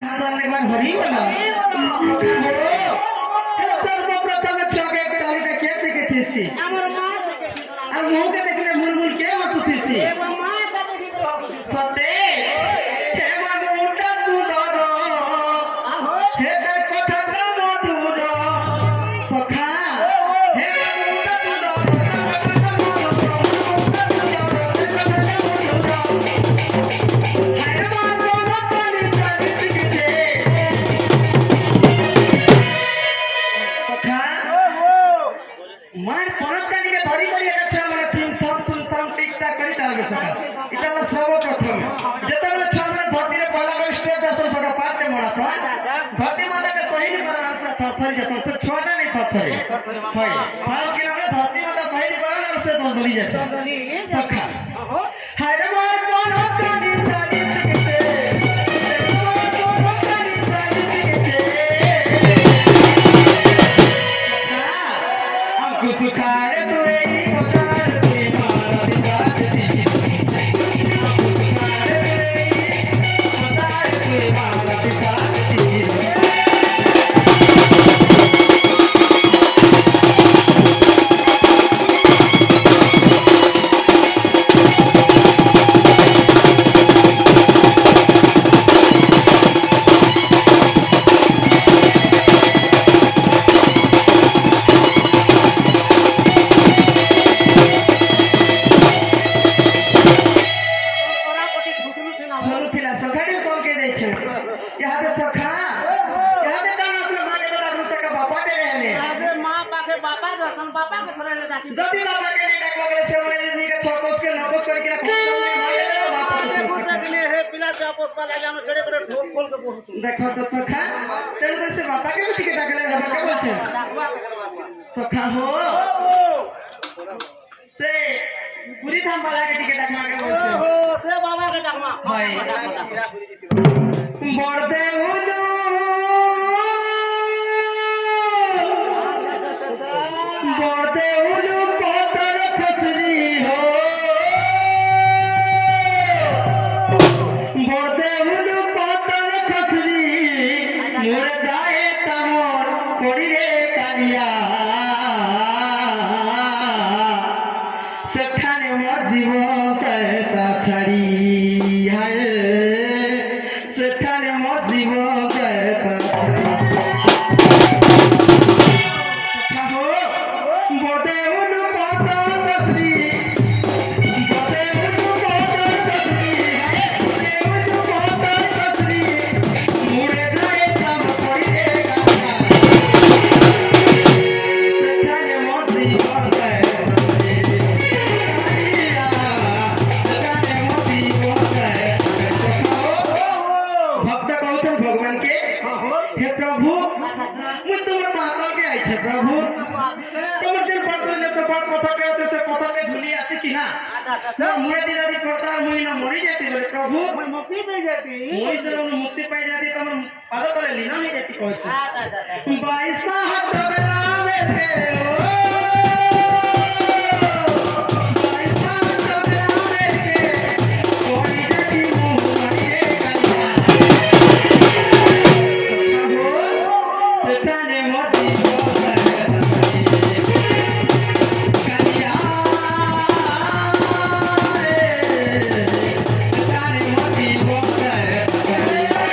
একবার হরি বলো সর্বপ্রথম চোখে তালিটা কে শিখেছিস আমার মা শিখেছিল আর মুখে দেখলে মুলমুল কে হসুছিস আমার মা তাকে কি করে হবে সতে হে মানুটা তুদর হে তার কথাটা মধুর সখা হে মানুটা তুদর মার পরকানিকে ধরি ধরি গেছে আমরা তিন থাম টিকটাক করে চালবে সকা এটা হলো সর্বপ্রথম যেତେବେଳେ ଛୁଆମାନେ ଧରତିରେ ପହିଲା କରି ଷ୍ଟେପ୍ ଦେସନ୍ ସକା ପାର୍ଟରେ ମରାସନ୍ ଧରତି ମାତାକେ ଶହୀଦ କରନ୍ ପୁରା ଥରଥରି ଯାସନ୍ ସେ ଛୁଆଟା ନେଇ ଥରଥରି ହଇ ଫାଷ୍ଟ କି ଆମେ ଧରତି ମାତା ଶହୀଦ କରନ୍ ଆଉ ସେ ଦନ୍ଦରି ଯାସନ୍ ସକା ହାରେ ମାର ପରକାନି ଚାଲି ଶିଖିଛେ सुखारे सुएगी पसार से मारा दिसार दी सुखारे सुएगी पसार से मारा दिसार दी धरुथिला सखारी सोके देछे यादे सखा यादे काना से मागे बड़ा गुस्सा का बापा दे रहले আবে মা পাকে বাবা রতন বাবা কে ধরে ले जाती जदी बापा के नी डाको गले से माने नी के छोकोस के नकोस करके मागे दे बापा আরে বুঝা দিনে হে পিলা চাপস পা লাগে আমি ছেড়ে করে ঢোল খোল के বসু देखो तो सखा तेरे से बापा के भी डाकले बाबा के बोलछे सखा हो से पूरी धाम वाला के टिकट डाकमा के बोलछे ও সে বাবা কে ডাকমা ভাই বড়দে উদু বড়দে উদু পতর খসরি হো বড়দে উদু পতর খসরি মোরে যায় তামর পড়িরে কালিয়া সেখানে মোর জীবন সহায়তা ছাড়ি হায় সেখানে মোর জীবন সহায়তা ছাড়ি বড়দে উডু পদ কসরি বড়দে উডু পদ কসরি বড়দে উডু পদ কসরি মুড়ে যায় কাম পড়িরে কাকা সেখানে মোর জীবন সহায়তা ছাড়ি भक्त कहते भगवान के हे प्रभु मुझ तुम माता के आई छे प्रभु तुम दिन पड़ते से बड़ पथा पे होते से पथा पे भूली आसी कि ना तो मुझे दिला दी पड़ता मुई ना मरी जाती बोले प्रभु मैं मुक्ति नहीं जाती मुई से मुक्ति पाई जाती तुम पाद तले लीना नहीं जाती कहै छे 22वां हाथ बनावे थे ओ 22वां हाथ बनावे थे कोई जाती मुंह मरी रे कलिया सेठाने मोती कलिया सेठाने मोती कलिया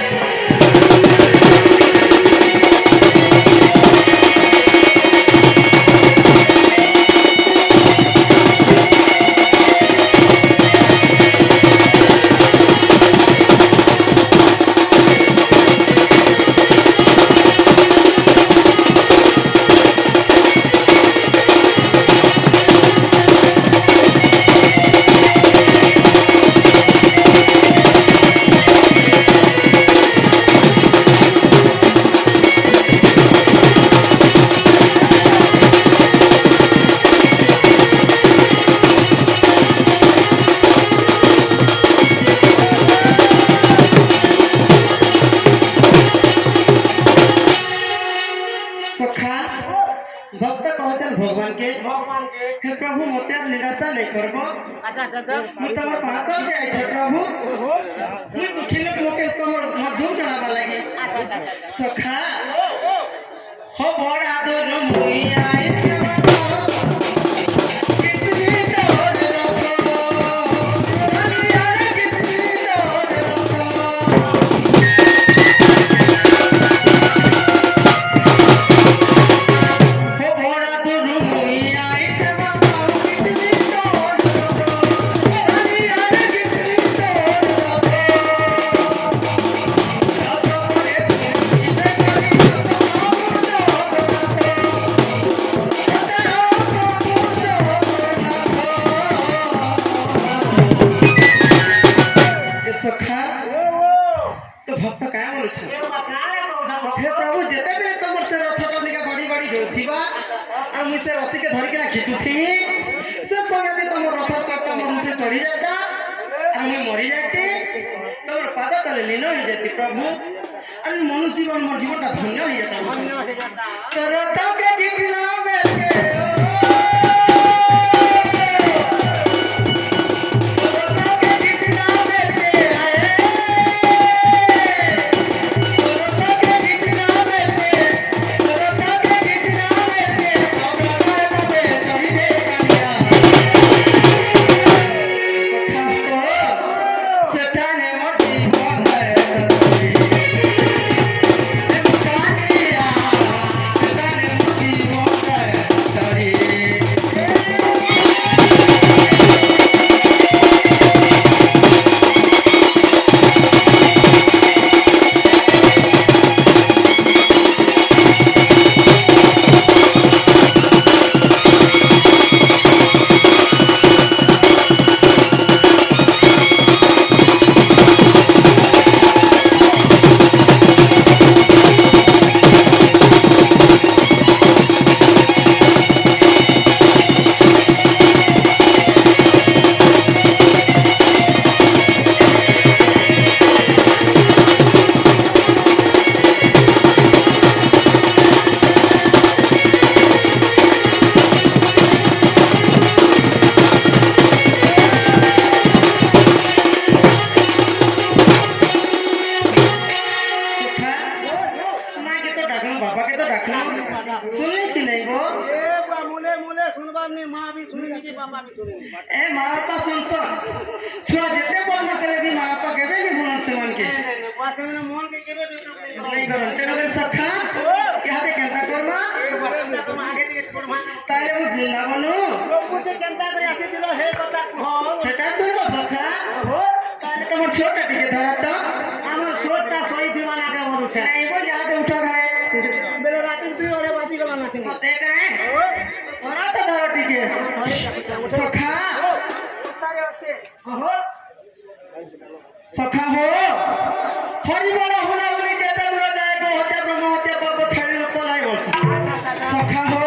के भगवान के हे प्रभु मते आप निराशा नहीं करबो अच्छा अच्छा अच्छा मु तम पातर के आइ छे प्रभु मु दुखी लोग के तमर मधुर जणाबा लागे अच्छा अच्छा अच्छा सखा हो बड़ा दर मुई आई छे बाबा कितनी तोर रखो यार कितनी तोर रखो हो बड़ा दर मुई आई छे बाबा कितनी तोर रखो यार कितनी तोर सखा तो भक्त काय बोलु छ हे प्रभु जेते बेले तमर से रथ टनिका बड़ी बड़ी होथिबा आ मु से रसी के धरि के खिचुथिबी से समय में तमर रथ चक्का मन पे चढ़ी जाता आ मु मरि जाती तमर पाद तले लीन हो जाती प्रभु आ मनुष्य जीवन मोर जीवनटा धन्य हो जाता धन्य हो जाता तो रथ के गीतला में के बाबा के तो डाकना सुनले कि नहीं वो ए बा मुले मुले सुनबार नहीं मां भी सुनेगी कि पापा भी सुनेगी ए माँ बापा सुन छुआ जेते बदमाश रे भी माँ बापा केबे नहीं बोलन से मन के नहीं वास्तव में मन के केबे भी नहीं करन तेरे के सखा क्या दे केंता करबा तुम आगे टिके छोड़मा तारे मु वृंदावन लोग मुझे केंता करे आसी दिलो हे कथा हो सेटा सुनबो सखा हो तारे तमर छोटा टिके धरा तो আমার ছোটটা সই দিবা না কে বলছে नहीं वो याद उठा गए বেলে রাতে তুই ওরে বাজি গলা না তুমি सते गए धरा तो धरा टिके सखा सखा हो हरि बोल होला बोली जेते दूर जाए को हत्या ब्रह्म हत्या पर्व छाड़ी न पलाई बोल सखा हो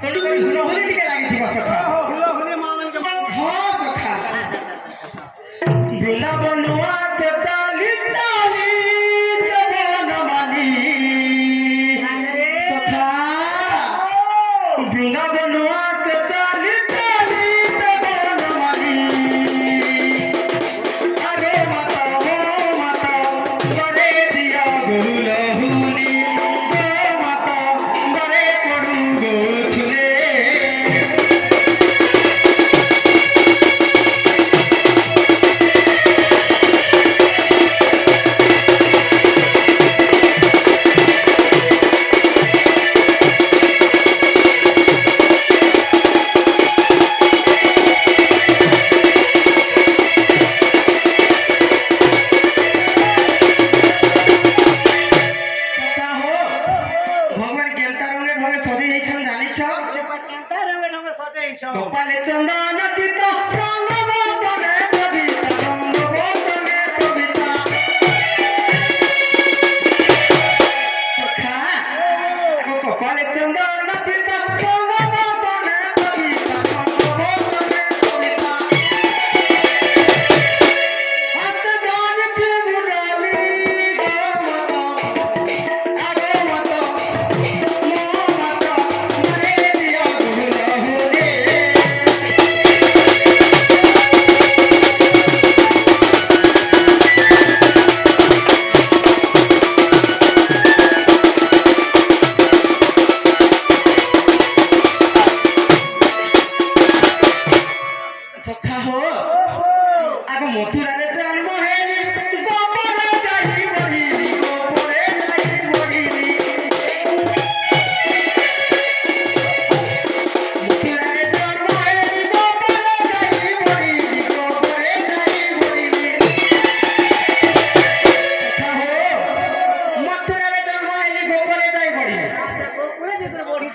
तोड़ी कोई हुलो होली टिके लागी थी सखा हुलो हुली मामन के हां सखा वृंदावनुआ से चाली चाली सबन मानी सखा वृंदावनुआ से चाली चाली सबन मानी अरे माता हो माता बड़े दिया गुल हुली गो माता बड़े पड़ू गो छुले सखा हो भगवान केंता रंगे भले सजे जाइछन जानिछ কেনতা রে ঢঙ্গে সজে ইছো गोपाले चंदन चित रंग बोतले कविता रंग बोतले कविता सखा गोपाले चंदन चित रंग बोतले कविता रंग बोतले कविता हस्त दान छे मुराली गो माता अरे माता मो माता मरे दिया गुरु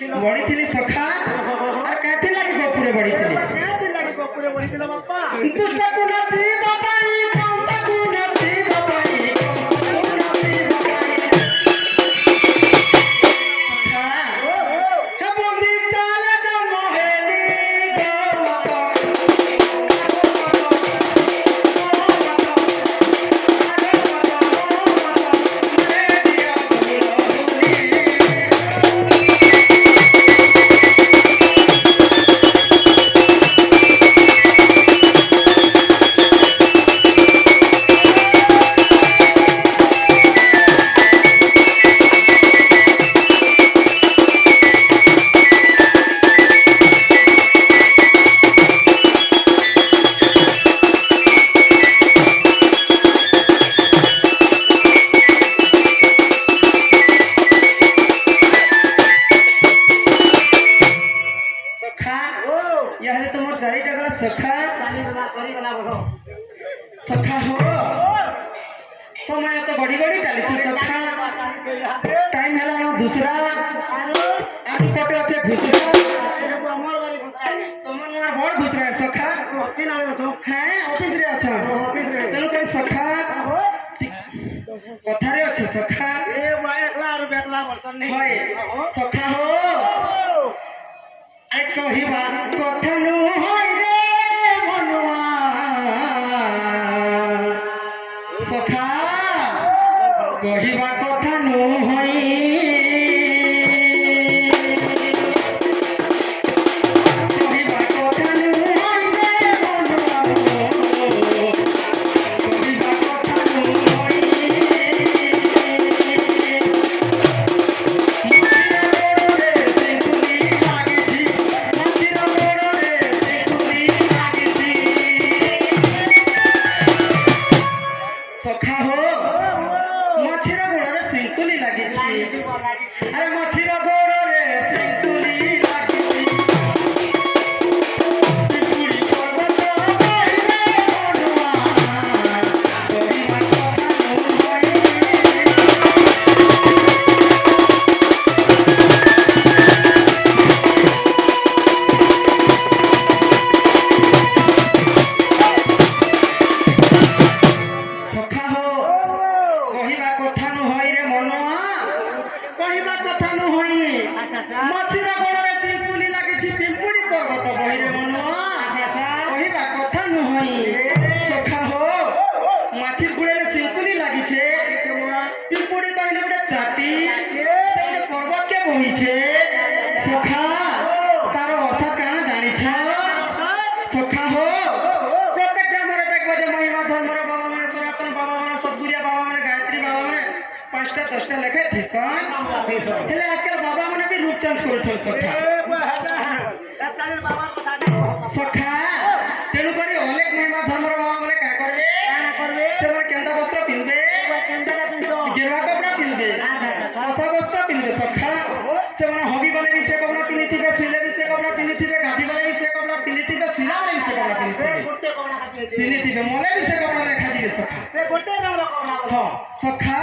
ପଢିଥିଲ ବଢିଥିଲି ସଖା ଆଉ କାହିଁକି ଲାଗି ଗୋପୁରେ ବଢିଥିଲି କେତେ ଲାଗି ଗପୁରେ ପଢିଥିଲ ବାପା ଦୁଷ୍ଟକୁ ନସିବ ପାଇଁ କଂସକୁ ନସିବ ପାଇଁ କଂସକୁ ନସିବ ପାଇଁ ସଖା ହେ ବନ୍ଦି ଚାଲେ ଜନ୍ମ ହେଲି ସଖା ଇହାଦେ ତୁମର ଚାରିଟା ଗଲା ସଖା କରିଗଲା ବଢ ସଖା ହୋ ସମୟ ତ ବଢି ବଢି ଚାଲିଛି ସଖା টাইম হেলানো দুসরা আর পটে আছে ঘুসরা আমার বাড়ি ঘুষরা তোমার না বড় ঘুসরা সখা অতি নালে আছো হ্যাঁ অফিস রে আছো অফিস রে তেনু কই সখা কথারে আছে সখা এ ভাই একলা আর বেকলা বর্ষণ নেই হয় সখা হো আরে কহিবা কথা নু হই রে মনুয়া সখা কহিবা কথা নু হই কহিবা কথা নু হই রে মনুয়া কহিবা কথা নু হই সখা হো মছির গোড়রে সিঙ্কুলি লাগিছি আরে মছির গোড়রে সিঙ্কুলি লাগিছি পিপুড়ি পর্বত কইরে মনুয়া কহিবা কথা নু হই সখা হো কহিবা কথা নু হই রে মনুয়া কহিবা কথা নু হই আচ্ছা আচ্ছা মছির গোড়রে সিঙ্কুলি লাগিছি পিপুড়ি পর্বত কইরে মনুয়া কহিবা কথা নু হই সখা হো মাছির গুড়েরে সিঙ্কুলি লাগিছে পিপুড়ি কইলে গোটে চাটি গোটে পর্বতকে বহিছে সখা তার অর্থ কাণ জানিছ সখা হো প্রত্যেক গ্রামরে দেখবো যে মহিমা ধর্মর বাবা মানে সনাতন বাবা মানে সদ্গুরিয়া বাবা মানে গায়ত্রী বাবা মানে 5টা 10টা লেখে থিসন হেলে আজকাল বাবা মানে বি রূপ চেঞ্জ করছন সখা তাদের বাবার কথা সখা তেণু করে অনেক মহিমা ধর্মর বাবা মানে কা করবে কানা করবে সেমন কেন্দা বস্ত্র পিনবে কেন্দ্রটা পিনছো গেরুয়া কপড়া পিনবে কষা বস্ত্র পিনবে সখা সেমন হবি গলে বি সে কপড়া পিনিথিবে শুইলে বি সে কপড়া পিনিথিবে গাধি গলে বি সে কপড়া পিনিথিবে শুইলা গলে বি সে কপড়া পিনিথিবে গোটে কপড়া কাটিয়ে পিনিথিবে মলে বি সে কপড়া রেখা দিবে সখা সে গোটে রঙর কপড়া হ্যাঁ সখা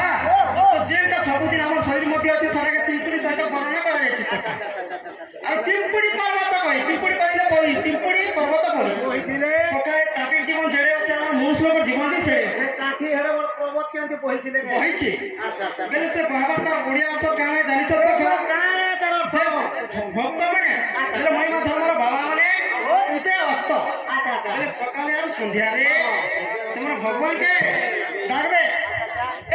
তো যেটা সবুদিন আমার শরীর মধ্যে আছে সেটাকে সিম্পুলি সহিত বর্ণনা করা যাচ্ছে সখা আর পিম্পুড়ি পর্বত কই পিম্পুড়ি কইলে বই পিম্পুড়ি পর্বত বই কইছিলে সখা চাটির জীবন ছেড়ে আছে আমার মনুষ্যর জীবন দিয়ে ছেড়ে সে কাঠি হেড়ে বড় পর্বত কেমতি বহিছিলে বহিছে আচ্ছা আচ্ছা বেলে সে কহবার তার ওড়িয়া অর্থ কানে জানিছ সখা কানা তার অর্থ যে ভক্ত মানে ହେଲେ ମହିମା ଧର୍ମର ବାବା ମାନେ ଏତେ ଅସ୍ତ আচ্ছা আচ্ছা ହେଲେ ସକାଳେ ଆଉ ସନ୍ଧ୍ୟାରେ ସେମାନେ ଭଗବାନକେ ଡାକବେ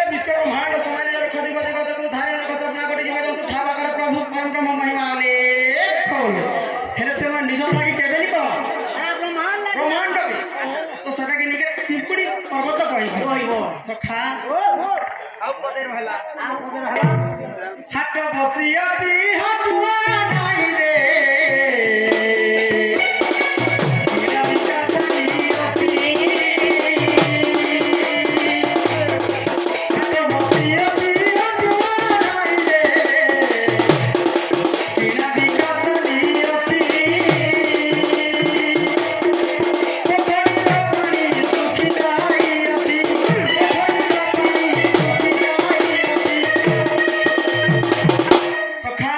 ଏ ବିଶ୍ୱ ବ୍ରହ୍ମାଣ୍ଡ ସମାଜରେ ଖୋଜି ଖୋଜି ଗଜକୁ ଧାରଣ ଗଜବ ନା ଗୋଟେ ଜୀବଜନ୍ତୁ ଠାବା କର ପ୍ରଭୁ ପରବ୍ରହ୍ମ ମହିମା ଅନେକ କହିବେ ହେଲେ ସେମାନେ ନିଜ ଲାଗି କେବେ ନି କହ ବ୍ରହ୍ମାଣ୍ଡ ବି ତ ସେଟାକେ ନିଜେ ପିମ୍ପୁଡ଼ି ପର୍ବତ କହିବ ସଖା ଆଉ ପଦେ ରହିଲା ଆଉ ପଦେ ରହିଲା ହାଟ ବସି ଅଛି ହଟୁଆ ନାଇଁ ରେ ବିକା ବିକା ଚାଲି ଅଛି ହାଟ ବସି ଅଛି ହଟୁଆ ନାଇଁ ରେ ବିକା ବିକା ଚାଲି ଅଛି ପୋଖରୀର ପାଣି ଶୁଖି ଯାଇ ଅଛି ପୋଖରୀର ପାଣି ଶୁଖି ଯାଇ ଅଛି ସଖା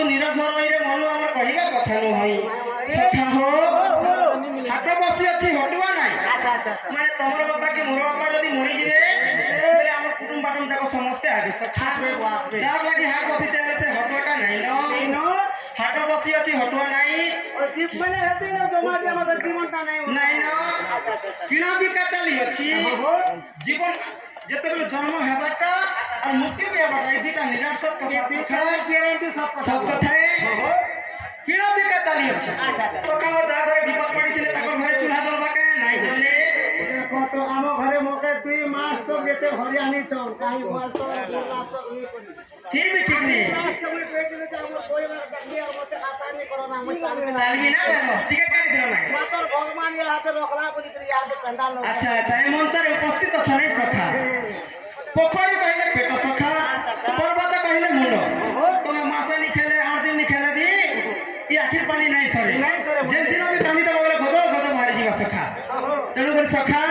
ନିରଝର ଏଇରେ ମନୁ ଆମର କହିବା କଥା ନୁହଁ ସଖା ହୋ ହାତ ବସି ଅଛି ହଟୁଆ ନାହିଁ ଆଚ୍ଛା ଆଚ୍ଛା ଆଚ୍ଛା ମାନେ ତମର ବାପା କି ମୋର ବାପା ଯଦି ମରିଯିବେ ବୋଲେ ଆମ କୁଟୁମ୍ବ ବାଟୁମ ଯାକ ସମସ୍ତେ ଆগে ସଖା ଯାହାର ଲାଗି ହାଟ ବସି ଚାଲେ ସେ ହଟୁଆଟା ନାହିଁ ନ ହାଟ ବସି ଅଛି ହଟୁଆ ନାହିଁ ମାନେ ହେତେ ନା ଜମା ଯେ ମତେ জীবনটা নাই ନାହିଁ ନ আচ্ছা আচ্ছা আচ্ছা କିଣା ବିକା ଚାଲି ଅଛି ଜୀବନ ଯେତେବେଳେ ଜନ୍ମ ହେବାଟା ଆଉ ମୃତ୍ୟୁ ବି ହେବାଟା এই দুটা নিরাট সত্য কথা সখা গ্যারান্টি সব কথা সব কথায় কিଣା বিকা চালি ଅଛି আচ্ছা আচ্ছা সকাଳ ଯାହା ଘରେ ବିପଦ ପଡ଼ିଥିଲେ ତାଙ୍କ ଘରେ ଚୁଲା ଦବା କାଁ ନାହିଁ ବୁଝିଲେ দেখো তো আমার ঘরে মোকে 2 মাস তো যেতে হরিয়ানি চল কাই মাস তো লাস্ট তো নি করি फिर भी ठीक नहीं লাস্ট আমি পেয়েছিল যে আমার পরিবার ডাকি আর মতে আসানি করো না আমি চালবে না चालवी ना बेलो टिकट काटी दिलो ना মাতর ভগবান ইয়া হাতে রখলা বলি করি হাতে পেন্ডাল লোক अच्छा अच्छा ए मंचर उपस्थित छ नै सखा पोखरी कहले पेट सखा पर्वत कहले मुंड तमे मासे नि खेले 8 दिन नि खेले भी ये आखिर पानी नहीं सरे नहीं सरे। जे दिन भी पानी तो बोले गदो गदो मारी जीवा सखा तेणु कर सखा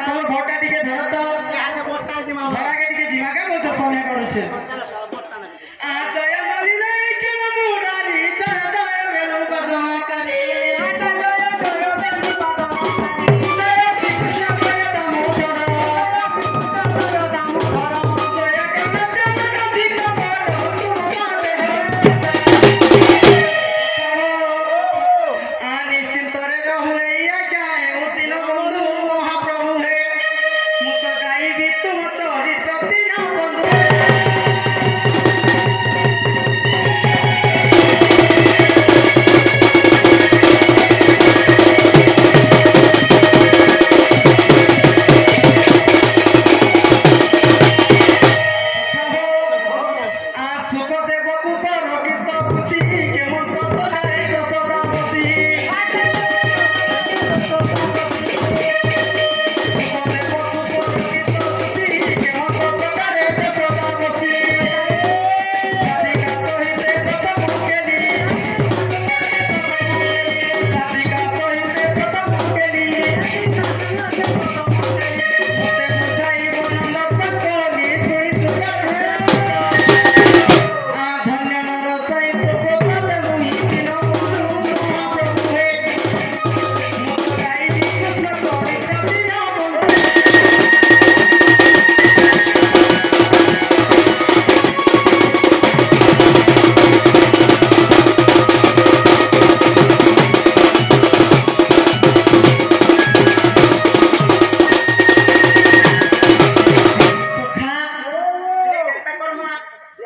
तमर भोटा टिके धर तो হাতে মোটা জিমা धरा के टिके जीवा के बोलछ सोनिया करू छे চলো চলো মোটা না आ जय मरी नहीं के मुरारी जय जय वेणु बदमा करे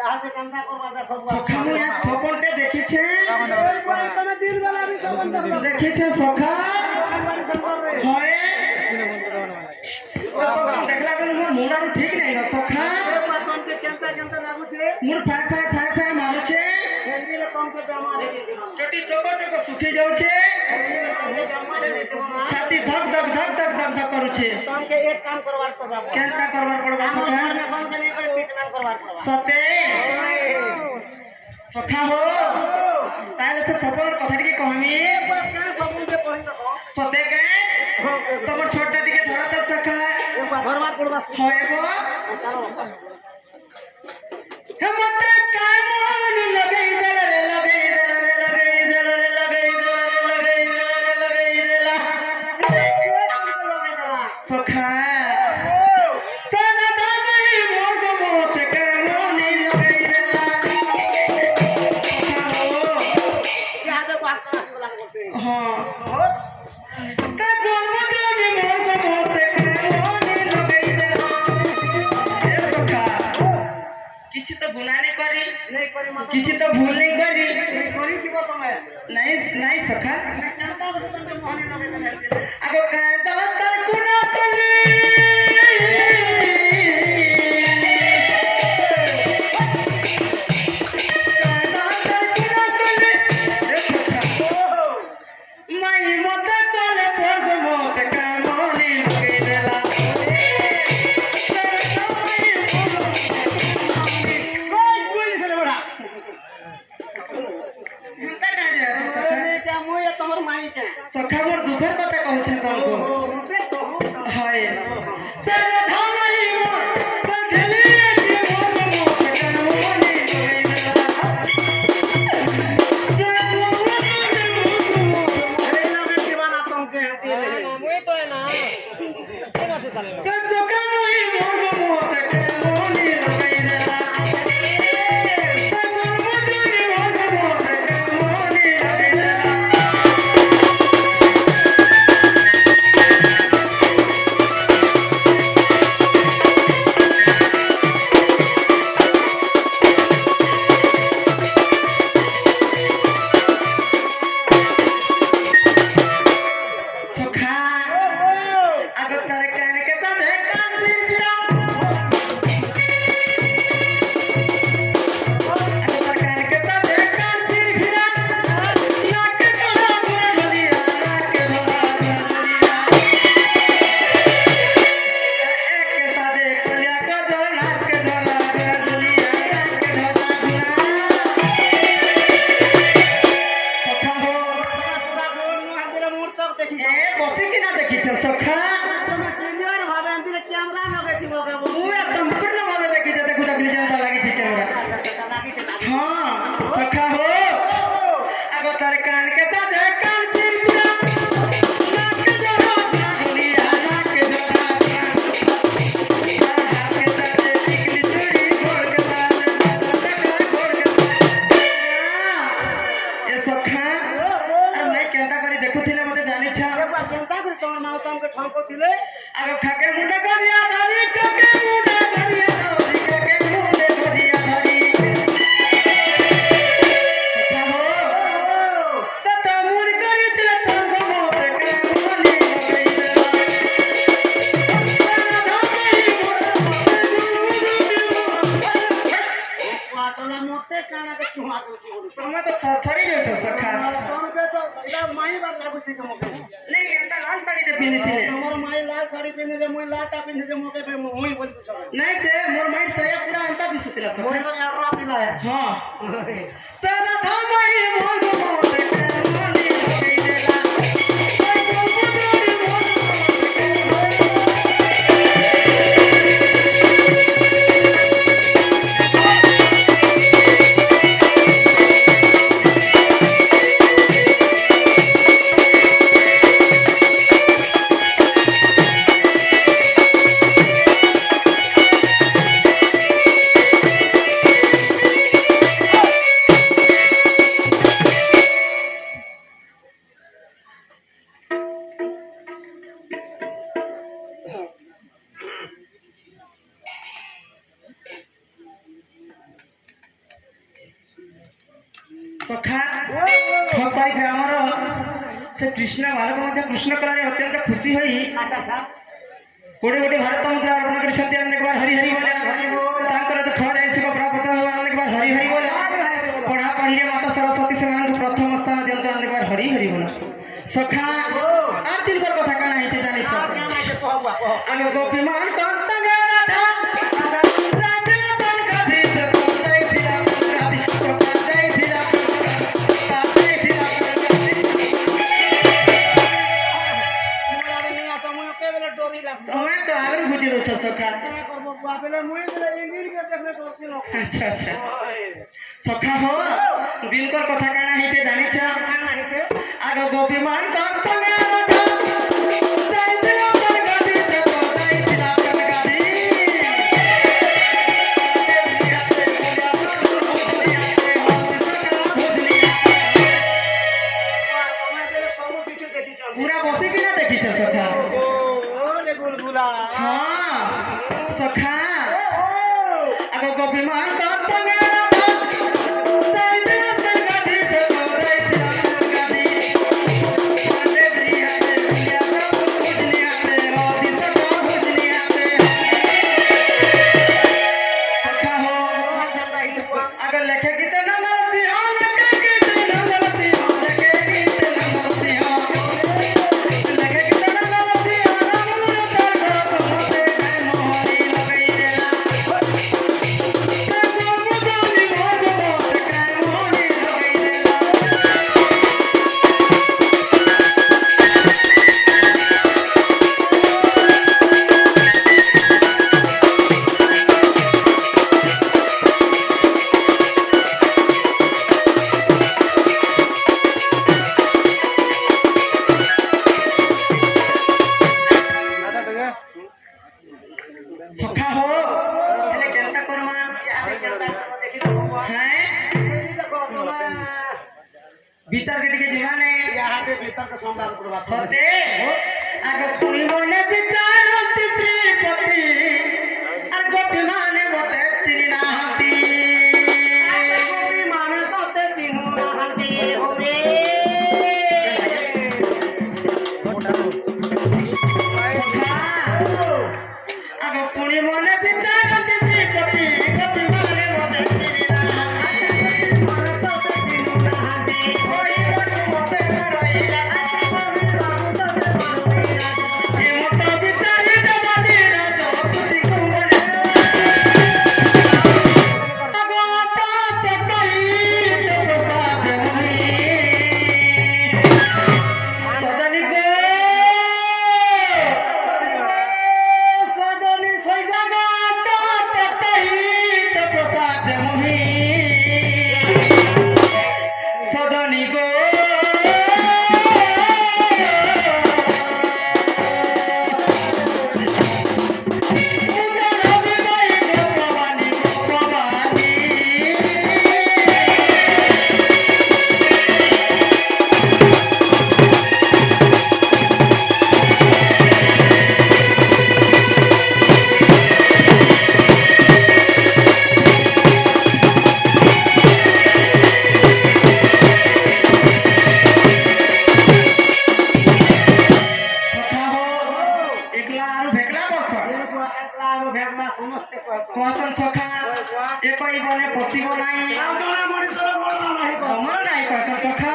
হাতে কান্না করবা দেখো सखा मुया सपनटे देखिछे তুমি দিন বেলা আমি সবন দেখো देखिछे सखा হয় सपन देखला गल मोर मुंडा ठीक नहीं ना सखा পাতন কে কেনতা কেনতা লাগুছে मोर फाय फाय फाय फाय मारुछे হেলদিলে কম কে বেমার হয়ে গেছে टोटी टोको टोको सुखी जाउछे বেমার হয়ে গেছে না छाती धक धक धक धक धक धक करूछे তোমাকে এক কাম করবার করবা केनता करबार पड़बा सखा আমার সঙ্গে নিয়ে করে ট্রিটমেন্ট করবার করবা सते सखा हो ताले से सपन कथा टिके कहमी কেন সবুজে কই দেখো सते के तमर छोटा टिके धरत सखा একবার ধরবার করবা होएबो চলো हमते कानून लगई दरे लगई दरे लगई दरे लगई दरे लगई दरे सखा सनदा नहीं मोर मोत कानून लगई दला ইয়া দে বাত করা করতে हां ता गोमो देवी मोर मोत कानून लगई दला ए सखा किछि तो गुनाह नहीं करी नहीं करी मत किछि तो भूल नहीं करी करी দিব তুমি नहीं नहीं सखा কেনতা তুমি মোহনে লগে হেলদিলে आगो कायदा तर गुना कली कायदा तर गुना कली माई मत तोले पर्व मत कामनी लगे देला কই কইছে রে বড়া এটা মুই তোমার মাইকে सखा मोर दुखर कथा कहू छे तुमको মতে তো हाय सर धामई मोर संढेली के मोर मोर कामनी लगे देला के हाथी ले মুই তো না ঠিক আছে চলে চোখা নই মোর মোতে কে মনি রইলা तुम्हें तो थरथरी जो छ सखा माई बात लागू छी मोके नहीं एटा लाल साड़ी रे पिने थिले हमर माई लाल साड़ी पिने जे मुई लाटा पिने जे मोके पे होई बोल तू सब नहीं से मोर माई सया पूरा अंता दिसतिला सब होई तो यार पिला है हां सना धमई मोर मोते के मोनी होई देला ओय गोबुदरी मोर सखा ठोकाई ग्रामर से कृष्ण बालक मध्य कृष्ण कला अत्यंत खुशी होई अच्छा अच्छा कोडे कोडे भारत मुद्रा अर्पण कर सत्य अनेक बार हरि हरि बोले तांकर तो फल ऐसे को प्राप्त हो अनेक बार हरि हरि बोले पढ़ा पढ़ी रे माता सरस्वती से मान को प्रथम स्थान दियंत अनेक बार हरि हरि बोले सखा आर दिन पर कथा काना है जानि छ आगे गोपीमान कांता गाना था जाते बन गधी से तो जाई थिरा गधी तो जाई थिरा जाई थिरा मोराडे नहीं आता मुई के बेले डोरी लाग समय तो आगे बुझी दो छ सखा करबो बाबेले मुई बेले इंजीन के देखले डोरती नो अच्छा अच्छा सखा हो दिल पर कथा काना है जानि छ आगे गोपीमान कांता गाना था जाई थिरा बन गधी से तो जाई थिरा गधी पूरा बसी कि ना देखी छ सखा ओले गुलगुला हाँ सखा आगे गोपीमान कांता गाना था जाई थिरा बन गधी से तो जाई थिरा गधी पांडे प्रिया से प्रिया तो भुजलिया से होती सखा भुजलिया से सखा हो अगर लेखे गीत न मरती हो लेखे गीत न मरती हो लेखे गीत न मरती हो लेखे गीत न मरती हो राम मुरता को तुमसे मैं मोहरी लगई देला সতে আগ পুরি মনে বিচারতি শ্রীপতি আর গোপী মানে মতে চিনি নাহাতি মানে তোতে চিনু নাহান্তি ওরে আগ পুরি মনে বিচারতি শ্রীপতি গোপী মানে মতে চিনি নাহাতি মানে তোতে চিনু নাহান্তি ওই মনে মতে রইলা এমত বিচারি দেবাদি রাজ তুতি কুমনে সজনী সইজা ସମସ୍ତେ କହସନ୍ ସଖା ଏକଇ ବନେ ପଶିବ ନାହିଁ ତମର ନାହିଁ କହସନ୍ ସଖା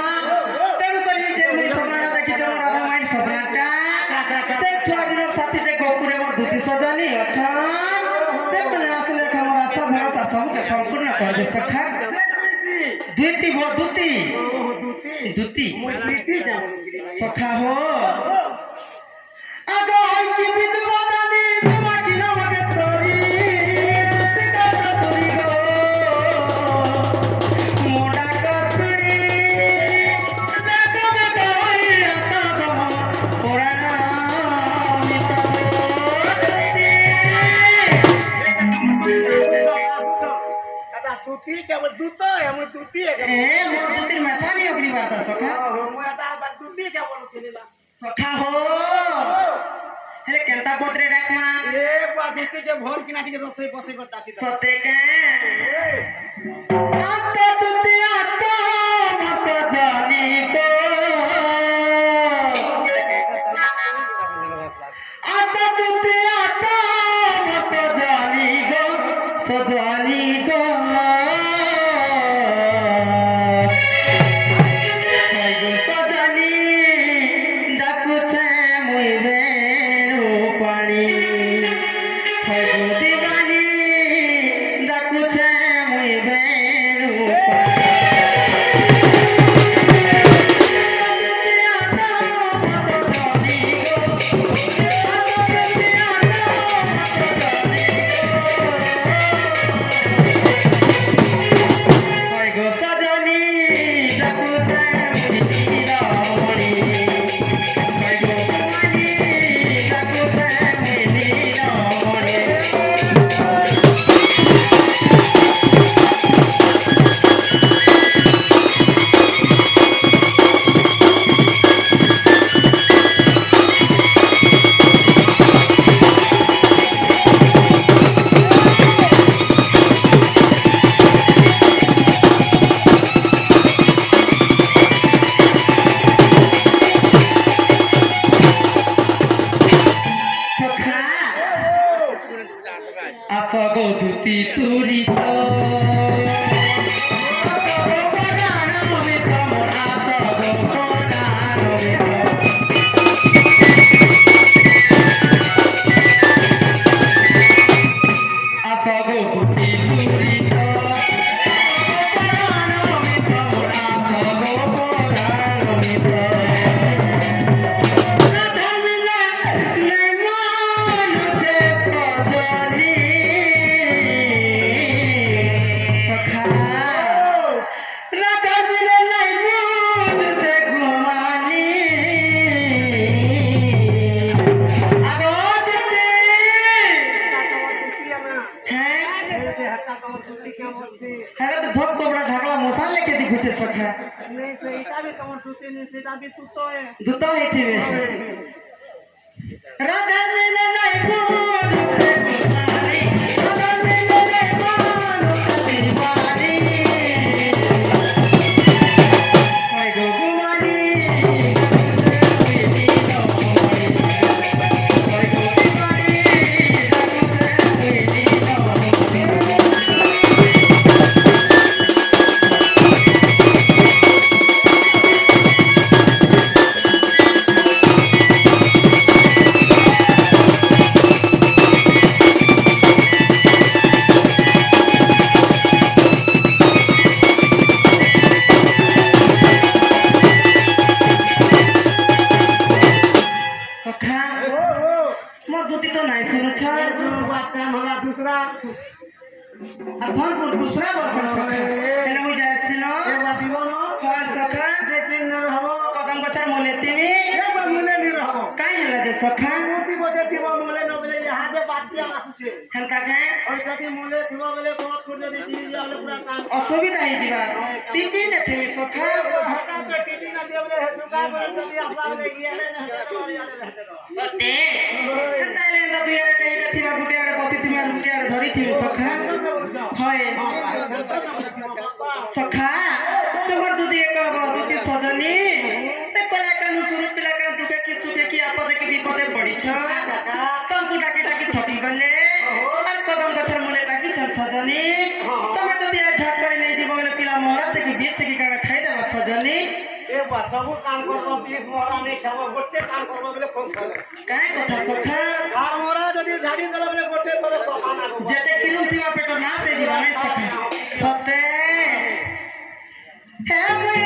ତେଣୁ କରି ଯେ ମୁଇଁ ସବନା ଦେଖିଛ ରାଧା ମାଇ ସବନାଟା ସେ ଛୁଆ ଦିନ ସାଥିଟେ ଗୋପୁରେ ମୋର ଦୁତି ସଜାନି ଅଛନ୍ ସେ ପୁଣି ଆସିଲେ ତମର ଆଶା ଭରସା ସବୁକେ ସମ୍ପୂର୍ଣ୍ଣ କରିବେ ସଖା ଦୁତି ବୋ ଦୁତି ଦୁତି ସଖା ହୋ ଆଗ ଆଇକି ବିଦୁବଦାନି তোমাকি আমাকে তরি সিকাটা তরি গো মোড়া কতড়ি দেখবে কই আতা গম পুরানা মিতা দুতি কেবল দুত এমন দুতি এ মোর দুতি মাছানি অগ্নি বাতা সখা মই এটা দুতি কেবল চিনিলা সখা হো হেলে কেনতা পত্রে ডাকমা এ বুয়া দুতি কে ভোর কিনা টিকে রসই বসে কর ডাকি দাও সতে কে আত্মা তুতি আত্মা মত জানি গো আত্মা তুতি আত্মা মত জানি গো সজানি গো সজানি ডাকুছে মুই বেণু পানি দিবানি ডাকুছে মুই বেণু ବି ତମର ଦୁତି ନି ସେଟା ବି ତୁ ତ ଏ দুটো হইতিবে রাধা মিলে নাই বলতে কুমারী রাধা মিলে নাই বলতে দিবানি হয় গো কুমারী হয় গো কুমারী সখা ও ও মোর দুটি তো নাই শুনুছ বাট টাইম হলা दूसरा আর ভরপুর দুসরা বলছেন সখা এনে মুই যাচ্ছি না এ বাতিব ন হয় সখা যে তিন ন হব কদম গছর মনে তুমি এ বা মুলে নি রহব কাই হেলা যে সখা মোতি বজে দিব মুলে ন বলে ইহা দে বাদ দিয়া আসুছে হেলকা কে ওই যদি মুলে দিব বলে কোন কোন যদি দিয়ে যালে পুরা কাম অসুবিধা হয়ে দিবা টিপি নে তুমি সখা হটা তো টিভি না দিয়ে বলে হে দুকা করে যদি আপনা বলে গিয়ালে না তোমার ইয়ালে रहते তো সতে তাইলে না দুই আরে টেইটা থিবা গুটে আরে বসি তুমি আর গুটে আরে ধরি থিবি সখা হয় সখা তোমার দুদি এক দুটি সজনী সে কলা কানু সুরু পিলা কান দুকে কি সুকে কি আপদে কি বিপদে পড়িছ তমকু ডাকি ডাকি ঠকি গলে আর কদম গছর মূলে ডাকি চল সজনী তুমি যদি আর ঝট করে নেই জীব বলে পিলা মরা থেকে বিয়ে থেকে কাটা খাই দেবা সজনী ए बा सब काम करबो 20 मोरा नहीं खाबो गोटे काम करबो बोले फोन करे কাই কথা সখা আর মোরা যদি ঝাড়ি দেলা বলে গোटे তোরে सोफा ना गो যেতে কিলুম থিবা পেট না সে জীব নাই সখা সতে হে মুই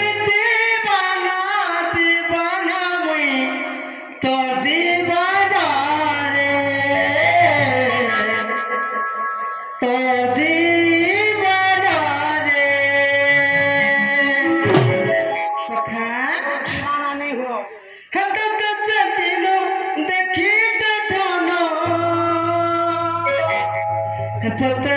দিবানা মুই তোর দিবানা রে তোর দিবানা রে সখা माना नहीं हो হঠাৎ কাছে দিল দেখি যে ধন সতে